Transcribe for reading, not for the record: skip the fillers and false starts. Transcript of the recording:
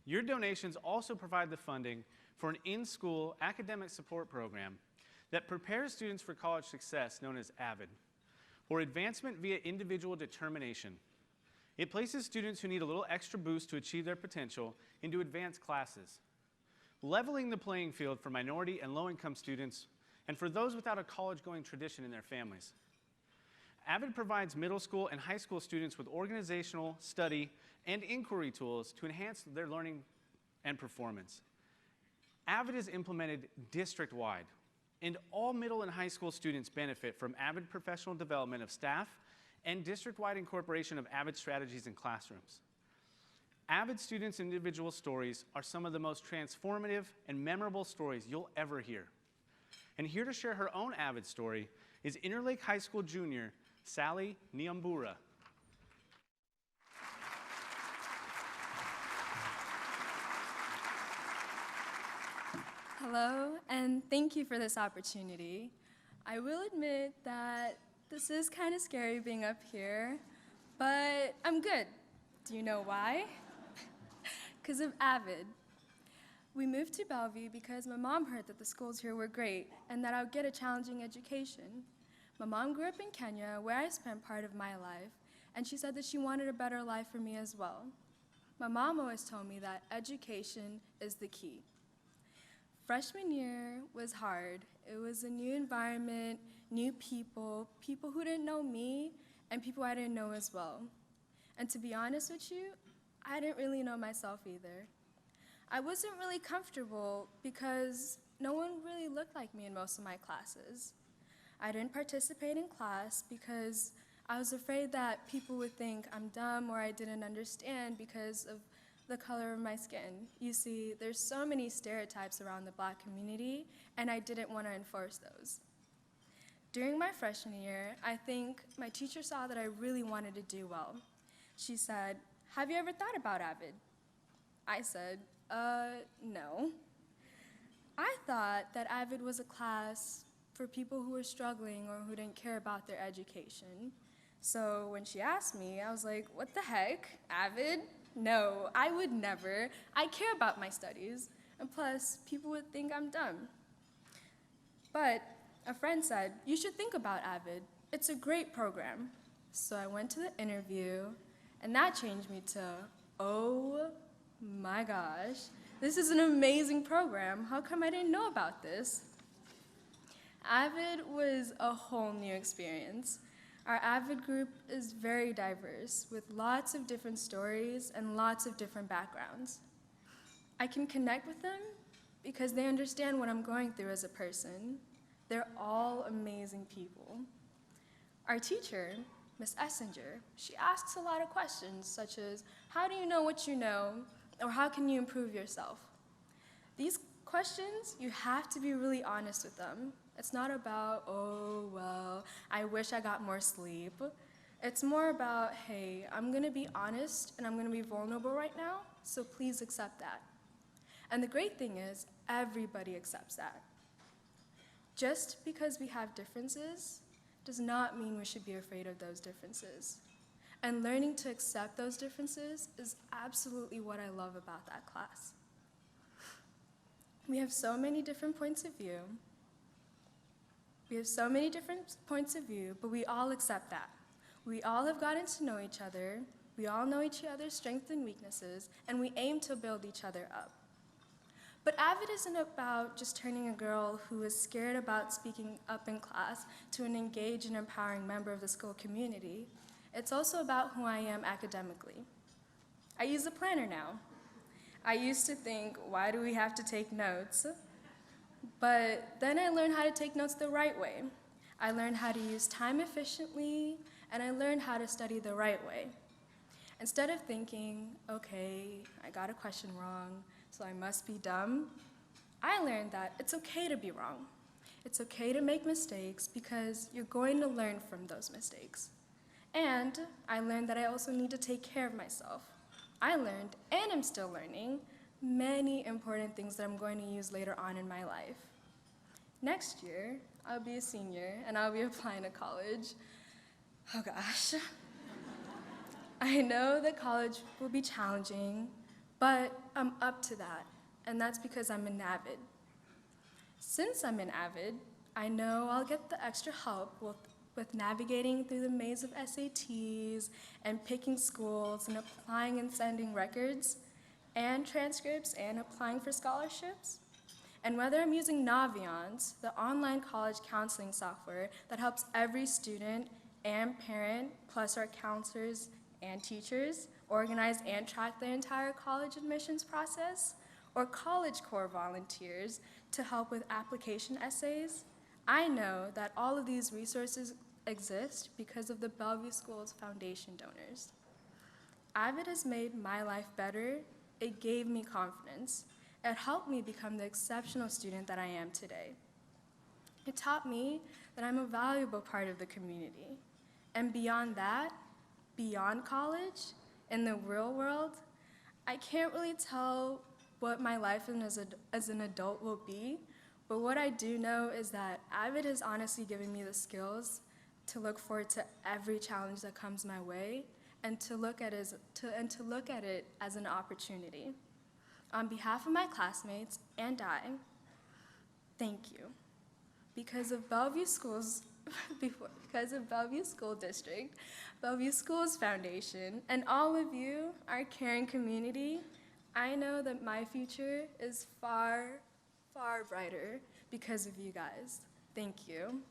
Your donations also provide the funding for an in-school academic support program that prepares students for college success known as AVID, or Advancement via Individual Determination. It places students who need a little extra boost to achieve their potential into advanced classes, leveling the playing field for minority and low-income students and for those without a college-going tradition in their families. AVID provides middle school and high school students with organizational, study, and inquiry tools to enhance their learning and performance. AVID is implemented district-wide, and all middle and high school students benefit from AVID professional development of staff and district-wide incorporation of AVID strategies in classrooms. AVID students' individual stories are some of the most transformative and memorable stories you'll ever hear. And here to share her own AVID story is Interlake High School junior, Sally Nyambura. Hello, and thank you for this opportunity. I will admit that this is kind of scary being up here, but I'm good. Do you know why? Because of AVID. We moved to Bellevue because my mom heard that the schools here were great and that I would get a challenging education. My mom grew up in Kenya, where I spent part of my life, and she said that she wanted a better life for me as well. My mom always told me that education is the key. Freshman year was hard. It was a new environment, new people, people who didn't know me, and people I didn't know as well. And to be honest with you, I didn't really know myself either. I wasn't really comfortable because no one really looked like me in most of my classes. I didn't participate in class because I was afraid that people would think I'm dumb or I didn't understand because of the color of my skin. You see, there's so many stereotypes around the Black community, and I didn't want to enforce those. During my freshman year, I think my teacher saw that I really wanted to do well. She said, "Have you ever thought about AVID?" I said, no. I thought that AVID was a class for people who were struggling or who didn't care about their education. So when she asked me, I was like, what the heck, AVID? No, I would never. I care about my studies, and plus, people would think I'm dumb. But a friend said, you should think about AVID. It's a great program. So I went to the interview, and that changed me to, oh my gosh, this is an amazing program. How come I didn't know about this? AVID was a whole new experience. Our AVID group is very diverse, with lots of different stories and lots of different backgrounds. I can connect with them because they understand what I'm going through as a person. They're all amazing people. Our teacher, Ms. Essinger, she asks a lot of questions, such as, how do you know what you know, or how can you improve yourself? These questions, you have to be really honest with them. It's not about, oh, well, I wish I got more sleep. It's more about, hey, I'm gonna be honest and I'm gonna be vulnerable right now, so please accept that. And the great thing is, everybody accepts that. Just because we have differences does not mean we should be afraid of those differences. And learning to accept those differences is absolutely what I love about that class. We have so many different points of view. But we all accept that. We all have gotten to know each other, we all know each other's strengths and weaknesses, and we aim to build each other up. But AVID isn't about just turning a girl who is scared about speaking up in class to an engaged and empowering member of the school community. It's also about who I am academically. I use a planner now. I used to think, why do we have to take notes? But then I learned how to take notes the right way. I learned how to use time efficiently, and I learned how to study the right way. Instead of thinking, okay, I got a question wrong, so I must be dumb, I learned that it's okay to be wrong. It's okay to make mistakes because you're going to learn from those mistakes. And I learned that I also need to take care of myself. I learned, and I'm still learning, many important things that I'm going to use later on in my life. Next year, I'll be a senior, and I'll be applying to college. Oh gosh. I know that college will be challenging, But I'm up to that, and that's because I'm an AVID. Since I'm an AVID, I know I'll get the extra help with navigating through the maze of SATs and picking schools and applying and sending records and transcripts and applying for scholarships. And whether I'm using Naviance, the online college counseling software that helps every student and parent, plus our counselors and teachers, organize and track the entire college admissions process, or College Corps volunteers to help with application essays, I know that all of these resources exist because of the Bellevue Schools Foundation donors. AVID has made my life better. It gave me confidence. It helped me become the exceptional student that I am today. It taught me that I'm a valuable part of the community. And beyond that, beyond college, in the real world, I can't really tell what my life as an adult will be, but what I do know is that AVID has honestly given me the skills to look forward to every challenge that comes my way and to look at it as an opportunity. On behalf of my classmates and I, thank you. Because of Bellevue Schools, because of Bellevue School District, Bellevue Schools Foundation, and all of you, our caring community, I know that my future is far, far brighter because of you guys. Thank you.